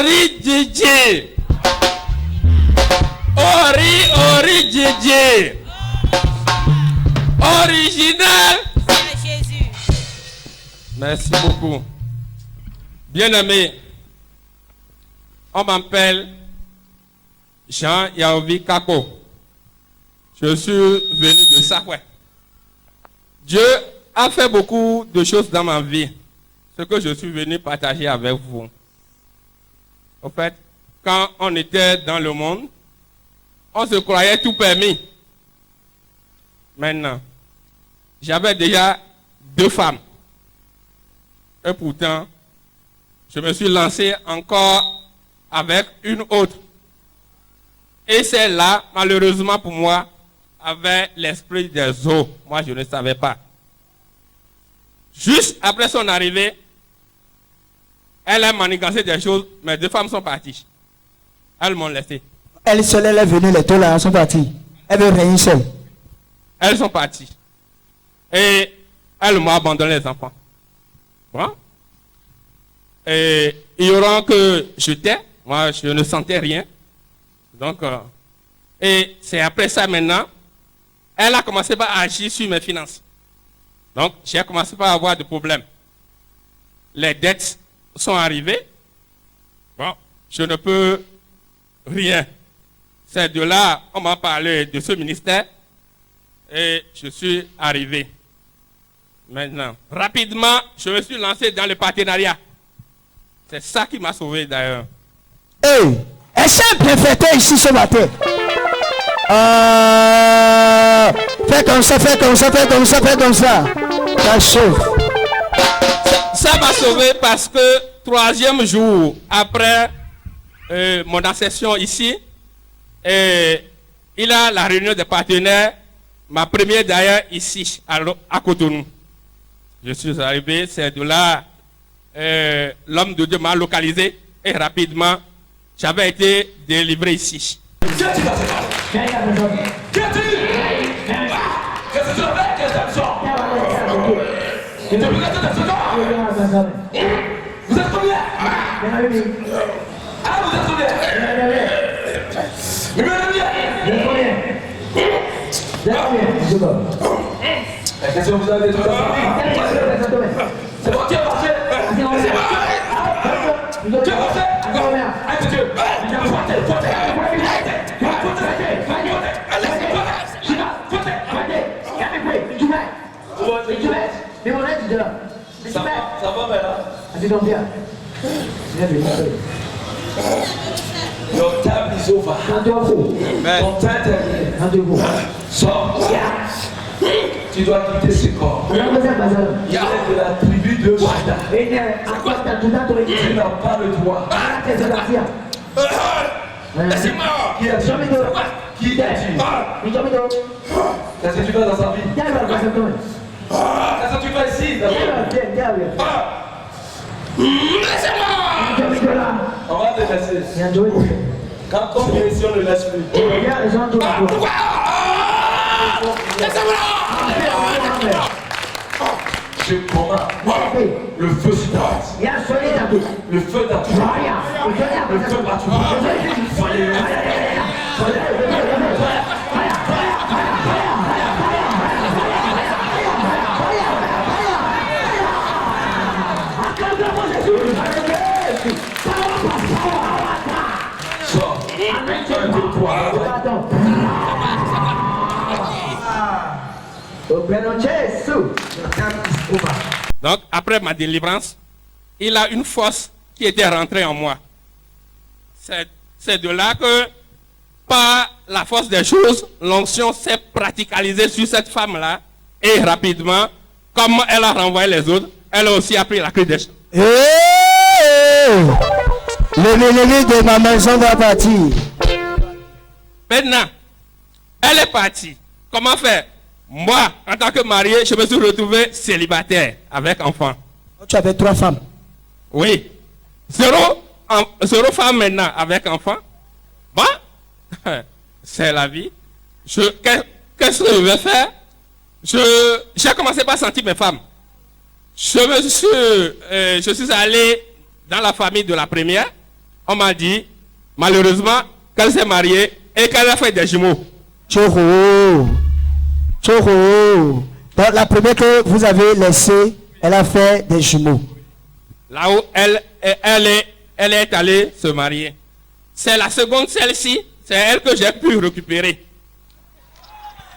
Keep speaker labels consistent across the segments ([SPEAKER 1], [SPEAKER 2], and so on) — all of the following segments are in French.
[SPEAKER 1] Ori Djidji. Ori Djidji. Original.
[SPEAKER 2] Jésus.
[SPEAKER 1] Merci beaucoup. Bien-aimé, on m'appelle Jean Yaovi Kako. Je suis venu de Sakwe. Dieu a fait beaucoup de choses dans ma vie. Ce que je suis venu partager avec vous. En fait, quand on était dans le monde, on se croyait tout permis. Maintenant, j'avais déjà 2 femmes. Et pourtant, je me suis lancé encore avec une autre. Et celle-là, malheureusement pour moi, avait l'esprit des eaux. Moi, je ne savais pas. Juste après son arrivée, elle a manigancé des choses. Mes 2 femmes sont parties. Elles m'ont laissé.
[SPEAKER 3] Elle seule, elle est venue, les 2 là sont partis. Elle veut rien seule.
[SPEAKER 1] Elles sont parties. Et elles m'ont abandonné les enfants. Bon. Et il y aura que je tais. Moi, je ne sentais rien. Donc, et c'est après ça maintenant, elle a commencé par agir sur mes finances. Donc, j'ai commencé par avoir des problèmes. Les dettes sont arrivées. Bon, je ne peux rien. C'est de là, on m'a parlé de ce ministère et je suis arrivé. Maintenant, rapidement, je me suis lancé dans le partenariat. C'est ça qui m'a sauvé d'ailleurs.
[SPEAKER 3] Hey, est-ce un préfet ici ce matin? Fais comme ça, fais comme ça, fais comme ça, fais comme ça. Ça chauffe.
[SPEAKER 1] Ça m'a sauvé parce que 3e jour après mon accession ici, il a la réunion des partenaires, ma première d'ailleurs ici à Cotonou. Je suis arrivé, c'est de là, l'homme de Dieu m'a localisé et rapidement, j'avais été délivré ici.
[SPEAKER 4] Qu'est-ce que tu vas faire? Qu'est-ce que tu vas faire? Qu'est-ce que tu Vous êtes combien? Ah, vous êtes combien? Qu'est-ce que vous avez tout à c'est bon, tu as marché. Tu as marché. Ça va maintenant? Your time is over. Ton temps est terminé. Sors. Tu dois quitter ce corps. Il y a de la tribu de Juda. Tu n'as pas le droit. Laissez-moi. Qui est-tu? Qui es-tu? Qu'est-ce que tu fais dans sa vie? Qu'est-ce que tu fais ici? Laissez-moi. On va te laisser. Quand on vient ici, on ne laisse plus. Pourquoi? Laissez-moi. Je commande le feu sur ta tête. Le feu dans tout. Le feu partout.
[SPEAKER 1] Donc, après ma délivrance, il a une force qui était rentrée en moi. C'est de là que, par la force des choses, l'onction s'est praticalisée sur cette femme-là. Et rapidement, comme elle a renvoyé les autres, elle a aussi appris la clé des choses.
[SPEAKER 3] Le de ma maison va partir.
[SPEAKER 1] Maintenant, elle est partie. Comment faire? Moi, en tant que marié, je me suis retrouvé célibataire avec enfant.
[SPEAKER 3] Tu avais 3 femmes.
[SPEAKER 1] Oui. Zéro femme maintenant avec enfant. Bon, c'est la vie. Qu'est-ce que je vais faire? J'ai commencé par sentir mes femmes. Je suis allé dans la famille de la première. on m'a dit, malheureusement, qu'elle s'est mariée et qu'elle a fait des jumeaux.
[SPEAKER 3] Choro. Choro. Donc la première que vous avez laissée, elle a fait des jumeaux.
[SPEAKER 1] Là où elle est allée se marier. C'est la seconde, celle-ci, c'est elle que j'ai pu récupérer.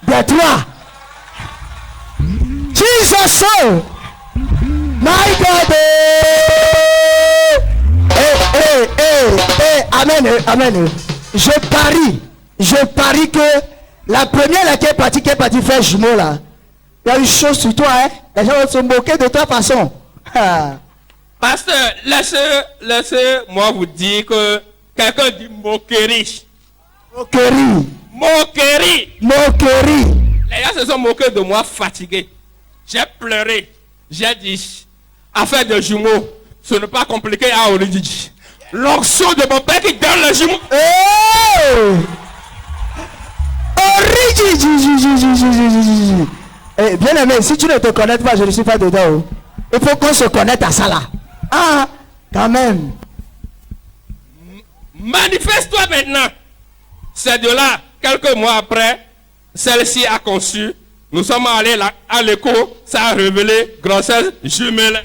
[SPEAKER 3] De toi. Jesus. My God. Amen. Je parie que la première là qui est partie faire jumeau là, il y a une chose sur toi, hein. Les gens vont se moquer de toi façon.
[SPEAKER 1] Pasteur, laissez-moi vous dire que quelqu'un dit moquerie. Moquerie. Les gens se sont moqués de moi fatigué. J'ai pleuré. J'ai dit, affaire de jumeaux, ce n'est pas compliqué à Oridiji. L'onction de mon père qui donne les jumeaux.
[SPEAKER 3] Bien aimé, si tu ne te connais pas, je ne suis pas dedans. Il faut qu'on se connecte à ça là. Ah, quand même.
[SPEAKER 1] Manifeste-toi maintenant. C'est de là, quelques mois après, celle-ci a conçu. Nous sommes allés là, à l'écho, ça a révélé grossesse jumelle.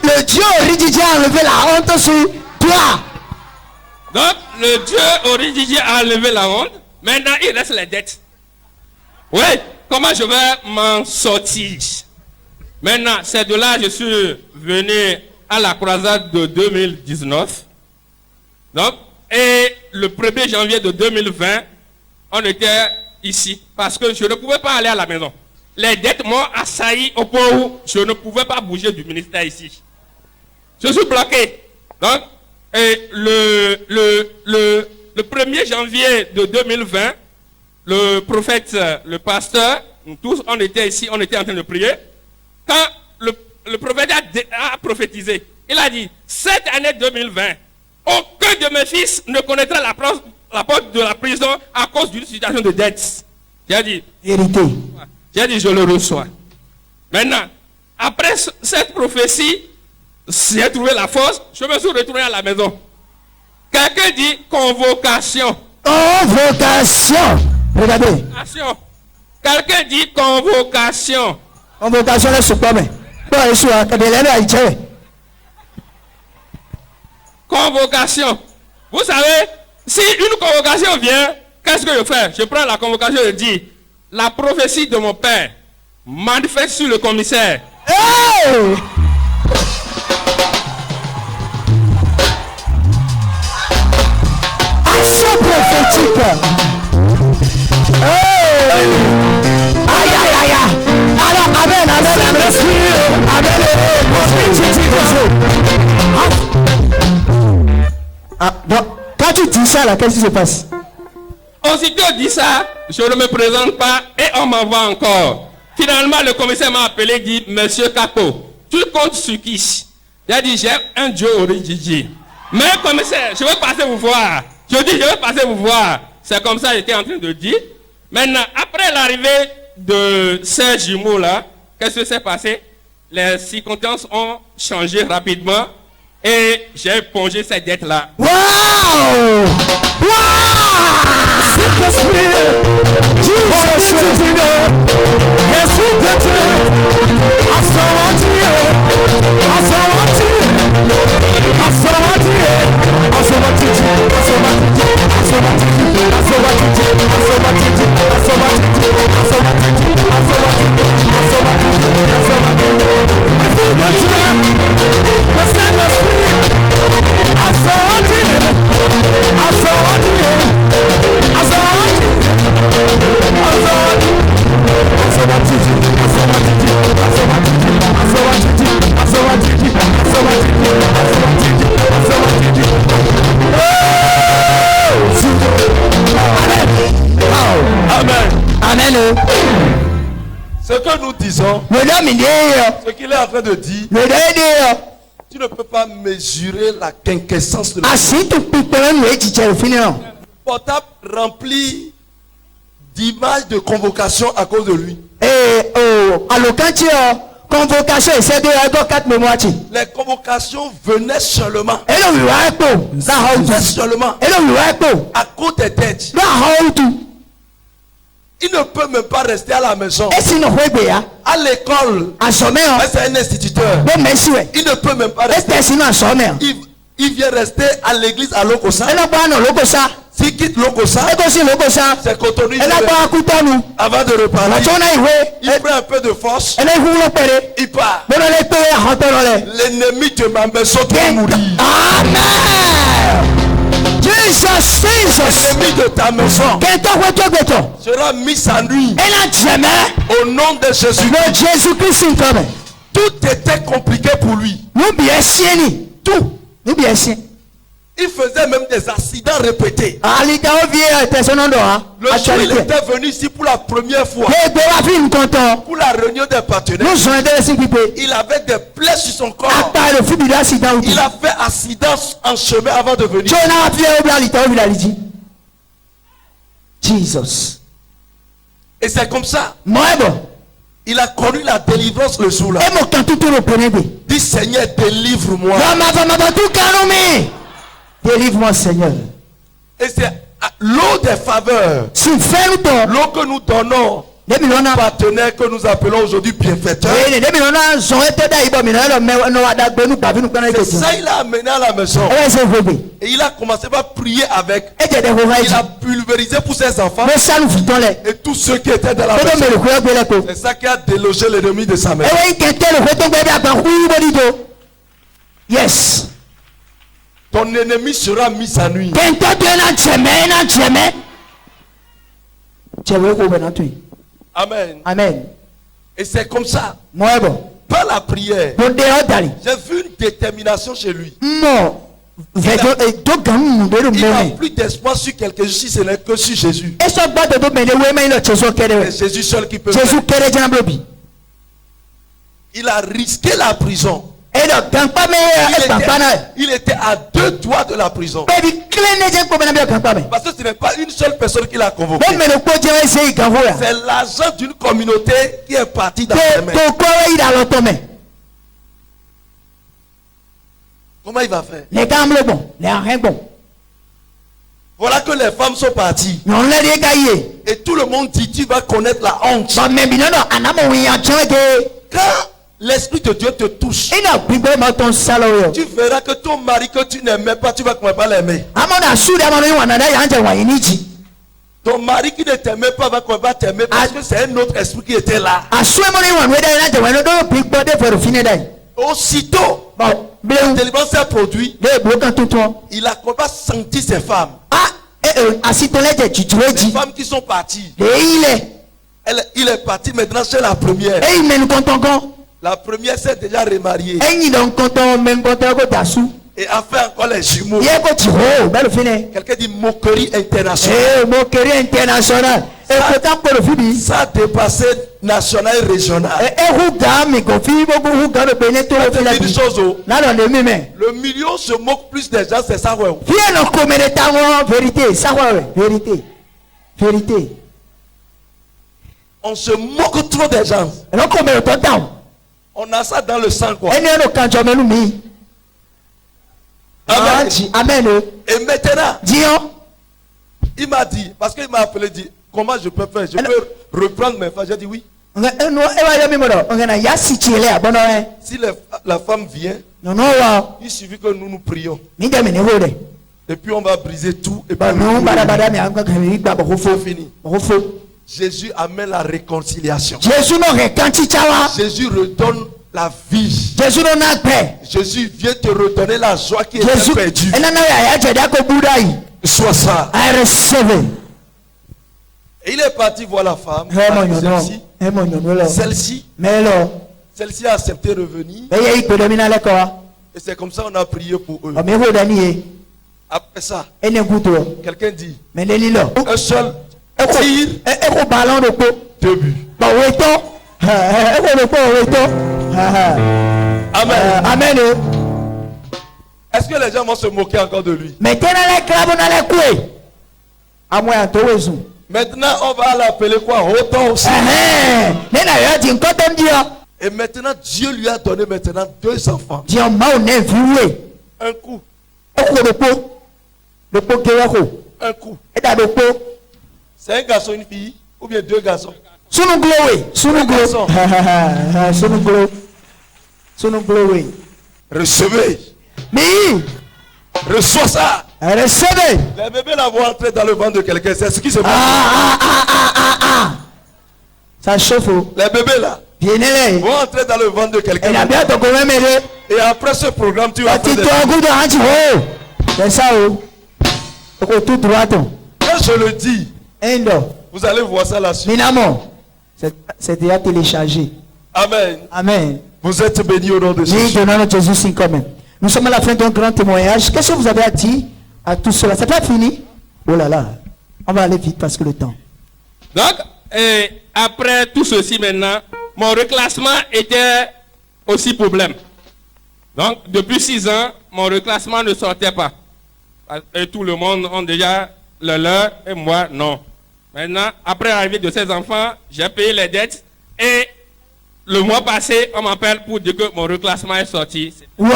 [SPEAKER 3] Le Dieu Oridiji a enlevé la honte sur toi.
[SPEAKER 1] Donc, le Dieu Oridiji a enlevé la honte. Maintenant, il reste les dettes. Oui, comment je vais m'en sortir? Maintenant, c'est de là que je suis venu à la croisade de 2019. Donc, et le 1er janvier de 2020, on était ici. Parce que je ne pouvais pas aller à la maison. Les dettes m'ont assailli au point où je ne pouvais pas bouger du ministère ici. Je suis bloqué. Donc, et le 1er janvier de 2020, le prophète, le pasteur, nous tous, on était ici, on était en train de prier. Quand le prophète a prophétisé, il a dit, cette année 2020, aucun de mes fils ne connaîtra la porte de la prison à cause d'une situation de dette. J'ai dit,
[SPEAKER 3] vérité.
[SPEAKER 1] J'ai dit, je le reçois. Maintenant, après cette prophétie, j'ai trouvé la force, je me suis retourné à la maison. Quelqu'un dit convocation.
[SPEAKER 3] Convocation. Regardez.
[SPEAKER 1] Convocation. Quelqu'un dit convocation.
[SPEAKER 3] Convocation, là, c'est quoi, mais?
[SPEAKER 1] Convocation. Vous savez, si une convocation vient, qu'est-ce que je fais? Je prends la convocation et je dis, la prophétie de mon père manifeste sur le commissaire.
[SPEAKER 3] Hey! Action prophétique. Hey! Aïe, aïe, aïe, aïe. Alors, amen, donc, quand tu dis ça, là, qu'est-ce qui se passe?
[SPEAKER 1] Aussitôt dit ça, je ne me présente pas et on m'envoie encore. Finalement, le commissaire m'a appelé et dit, Monsieur Capo, tu comptes sur qui? Il a dit, j'ai un Dieu Oridiji. Mais commissaire, je vais passer vous voir. Je dis, je vais passer vous voir. C'est comme ça que j'étais en train de dire. Maintenant, après l'arrivée de ces jumeaux-là, qu'est-ce qui s'est passé? Les circonstances ont changé rapidement et j'ai pongé cette dette-là.
[SPEAKER 3] Wow! Wow! I
[SPEAKER 2] que nous disons, ce qu'il est en train de dire, tu ne peux pas mesurer la quinquessence de la portable rempli d'images de convocation à cause de lui. Les convocations venaient seulement. Seulement. À cause des dettes. Il ne peut même pas rester à la maison. À l'école. C'est un instituteur. Il ne peut même pas rester. Il vient rester à l'église à Lokosa. S'il quitte Lokosa, c'est Cotonou. Avant de repartir, il prend un peu de force. Il part. L'ennemi de ma maison doit mourir.
[SPEAKER 3] Amen. Jesus.
[SPEAKER 2] L'ennemi de ta maison sera mis à nuit. Au nom de Jésus. Tout était compliqué pour lui. Tout. Il faisait même des accidents répétés. Le jour où il était venu ici pour la première fois, pour la réunion des partenaires, il avait des plaies sur son corps. Il a fait accident en chemin avant de venir.
[SPEAKER 3] Jesus.
[SPEAKER 2] Et c'est comme ça. Il a connu la délivrance le jour-là. Dis Seigneur, délivre-moi.
[SPEAKER 3] Délivre-moi, Seigneur.
[SPEAKER 2] Et c'est l'eau des faveurs. L'eau que nous donnons aux partenaires que nous appelons aujourd'hui bienfaiteurs. C'est ça il a amené à la maison. Et il a commencé par prier avec. Il a pulvérisé pour ses enfants. Et tous ceux qui étaient dans la maison. C'est ça qui a délogé l'ennemi de sa maison. Yes. Ton ennemi sera mis à nuit. Amen.
[SPEAKER 3] Amen.
[SPEAKER 2] Et c'est comme ça. Par la prière, j'ai vu une détermination chez lui. Il n'a plus d'espoir sur quelque chose si ce n'est que sur Jésus. C'est Jésus seul qui peut faire. Il a risqué la prison. Il était à 2 doigts de la prison. Parce que ce n'est pas une seule personne qui l'a convoqué. C'est l'agent d'une communauté qui est parti dans ses mains. Comment il va faire? Voilà que les femmes sont parties. Et tout le monde dit, tu vas connaître la honte. Quand l'Esprit de Dieu te touche, tu verras que ton mari que tu n'aimais pas, tu vas commencer par l'aimer. Ton mari qui ne t'aimait pas va commencer par t'aimer parce que c'est un autre esprit qui était là. Aussitôt, la délivrance s'est produite. Il a commencé à sentir ses femmes. Les femmes qui sont parties. Il est parti maintenant chez la première. La première s'est déjà remariée. Et a fait encore les jumeaux. Quelqu'un dit moquerie internationale. Ça a dépassé national et régional. Une chose, le million se moque plus des gens, c'est ça.
[SPEAKER 3] Vérité.
[SPEAKER 2] On se moque trop des gens. On a ça dans le sang, quoi. Amen.
[SPEAKER 3] Amen.
[SPEAKER 2] Et maintenant, il m'a dit, parce qu'il m'a appelé, dit, comment je peux faire? Je peux reprendre mes femmes. J'ai dit oui. Si la femme vient, il suffit que nous prions. Et puis on va briser tout. Et puis c'est fini. Jésus amène la réconciliation. Jésus redonne la vie. Jésus vient te redonner la joie qui était perdue. Soit ça. Et il est parti voir la femme. Celle-ci a accepté de revenir. Et c'est comme ça qu'on a prié pour eux. Après ça, quelqu'un dit un seul tir, 2 buts. Amen.
[SPEAKER 3] Amen.
[SPEAKER 2] Est-ce que les gens vont se moquer encore de lui?
[SPEAKER 3] Maintenant,
[SPEAKER 2] on va l'appeler quoi? Roton aussi. Et maintenant, Dieu lui a donné maintenant 2 enfants. Un coup. Un coup. C'est un garçon, une fille, ou bien 2 garçons? Recevez. Reçois ça.
[SPEAKER 3] Recevez.
[SPEAKER 2] Les bébés là vont entrer dans le ventre de quelqu'un. C'est ce qui se passe.
[SPEAKER 3] Ça chauffe.
[SPEAKER 2] Les bébés là vont entrer dans le ventre de quelqu'un. Et après ce programme, tu vas faire
[SPEAKER 3] c'est ça. Tout droit.
[SPEAKER 2] Quand je le dis, vous allez voir ça là-dessus.
[SPEAKER 3] C'est déjà téléchargé.
[SPEAKER 2] Amen.
[SPEAKER 3] Amen.
[SPEAKER 2] Vous êtes bénis au nom de Jésus.
[SPEAKER 3] Nous sommes à la fin d'un grand témoignage. Qu'est-ce que vous avez à dire à tout cela? C'est pas fini? Oh là là. On va aller vite parce que le temps.
[SPEAKER 1] Donc, après tout ceci maintenant, mon reclassement était aussi problème. Donc, depuis 6 ans, mon reclassement ne sortait pas. Et tout le monde a déjà le leur et moi, non. Maintenant, après l'arrivée de ces enfants, j'ai payé les dettes et le mois passé, on m'appelle pour dire que mon reclassement est sorti.
[SPEAKER 3] Waouh.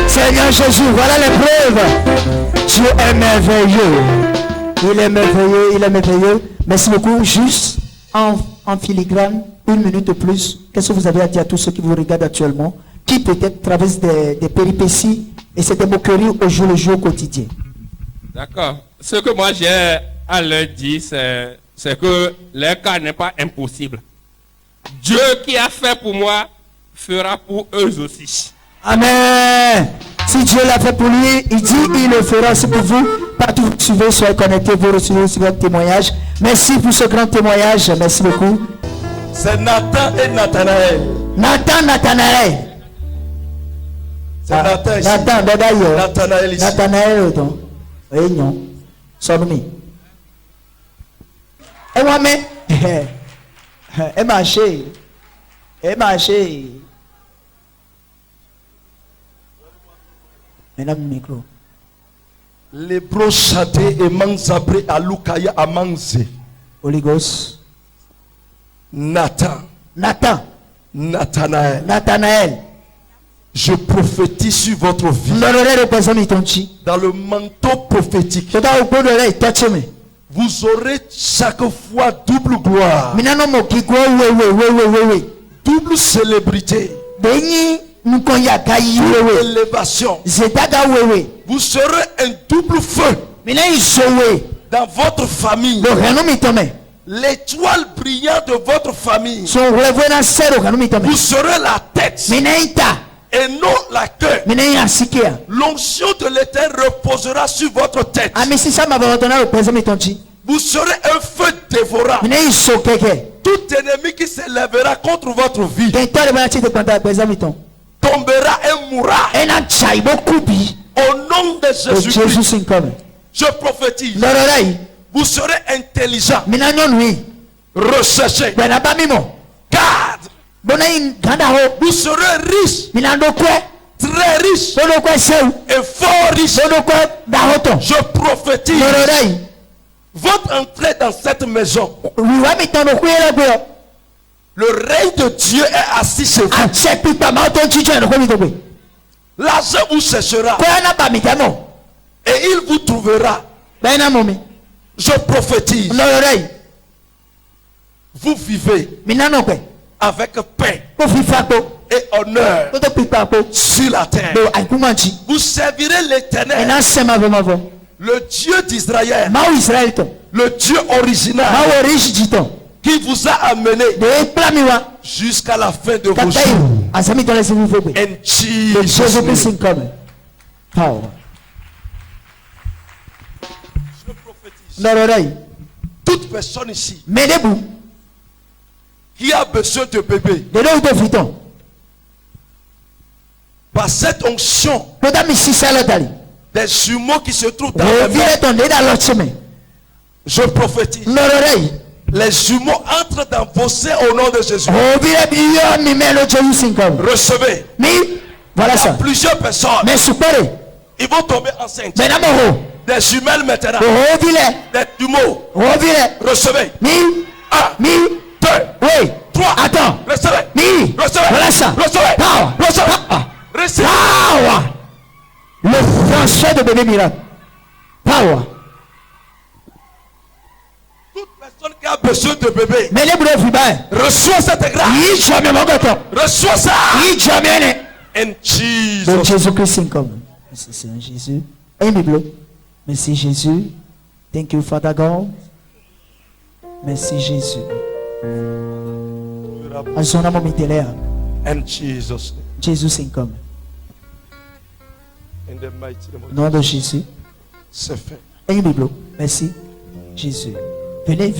[SPEAKER 3] Seigneur Jésus, voilà les preuves. Dieu est merveilleux. Il est merveilleux. Merci beaucoup. Juste en filigrane, 1 minute de plus. Qu'est-ce que vous avez à dire à tous ceux qui vous regardent actuellement, qui peut-être traversent des péripéties et c'est des moqueries au jour le jour, au quotidien?
[SPEAKER 1] D'accord. Ce que moi j'ai à leur dire, c'est que leur cas n'est pas impossible. Dieu qui a fait pour moi fera pour eux aussi.
[SPEAKER 3] Amen. Si Dieu l'a fait pour lui, il dit il le fera aussi pour vous. Partout où vous suivez, soyez connectés, vous recevez aussi votre témoignage. Merci pour ce grand témoignage. Merci beaucoup.
[SPEAKER 2] C'est Nathan et Nathanaël.
[SPEAKER 3] Nathanaël.
[SPEAKER 2] C'est Nathan ici.
[SPEAKER 3] Nathanaël ici. Nathanaël, oui, non. Sonumi. Et moi, mais. Et marché. Maintenant, le micro.
[SPEAKER 2] Les brochadés et manzabré à Lukaya à Manze.
[SPEAKER 3] Holy Ghost.
[SPEAKER 2] Nathanaël. Je prophétise sur votre vie. Dans le manteau prophétique. Vous aurez chaque fois double gloire. Double célébrité. Double élévation. Vous serez un double feu dans votre famille. L'étoile brillante de votre famille. Vous serez la tête et non la queue. L'onction de l'Éternel reposera sur votre tête. Vous serez un feu dévorant. Tout ennemi qui s'élèvera contre votre vie tombera et mourra. Au nom de Jésus-Christ, je prophétise. Vous serez intelligent. Recherché. Cadre. Vous serez riche. Très riche. Et fort riche. Je prophétise. Votre entrée dans cette maison. Le règne de Dieu est assis chez vous. L'argent vous cherchera. Et il vous trouvera. Je prophétise. Vous vivez avec paix et honneur sur la terre. Vous servirez l'Éternel, le Dieu d'Israël, le Dieu original qui vous a amené jusqu'à la fin de vos jours. And Jesus name. Je prophétise. Toute personne ici qui a besoin de bébé, par cette onction, des jumeaux qui se trouvent dans la main, je prophétise. Les jumeaux entrent dans vos seins au nom de Jésus. Recevez.
[SPEAKER 3] Voilà ça.
[SPEAKER 2] Plusieurs personnes. Ils vont tomber enceintes. Des jumelles maintenant. Des jumeaux. Recevez. 1, 2, 3.
[SPEAKER 3] Attends.
[SPEAKER 2] Recevez. Recevez.
[SPEAKER 3] Voilà ça.
[SPEAKER 2] Recevez.
[SPEAKER 3] Power.
[SPEAKER 2] Recevez. Recevez.
[SPEAKER 3] Power. Le transfert de bébé miracle. Power.
[SPEAKER 2] Toute personne qui a besoin de bébé.
[SPEAKER 3] Mais les boulets
[SPEAKER 2] reçois cette grâce. Reçois ça. And Jesus.
[SPEAKER 3] Donc Jésus-Christ comme. Merci Jésus. Merci Jésus. Thank you Father God. Merci Jésus.
[SPEAKER 2] And Jesus.
[SPEAKER 3] Jésus comme.
[SPEAKER 2] In the mighty name of
[SPEAKER 3] nom de Jésus.
[SPEAKER 2] C'est fait.
[SPEAKER 3] Merci Jésus. Venez.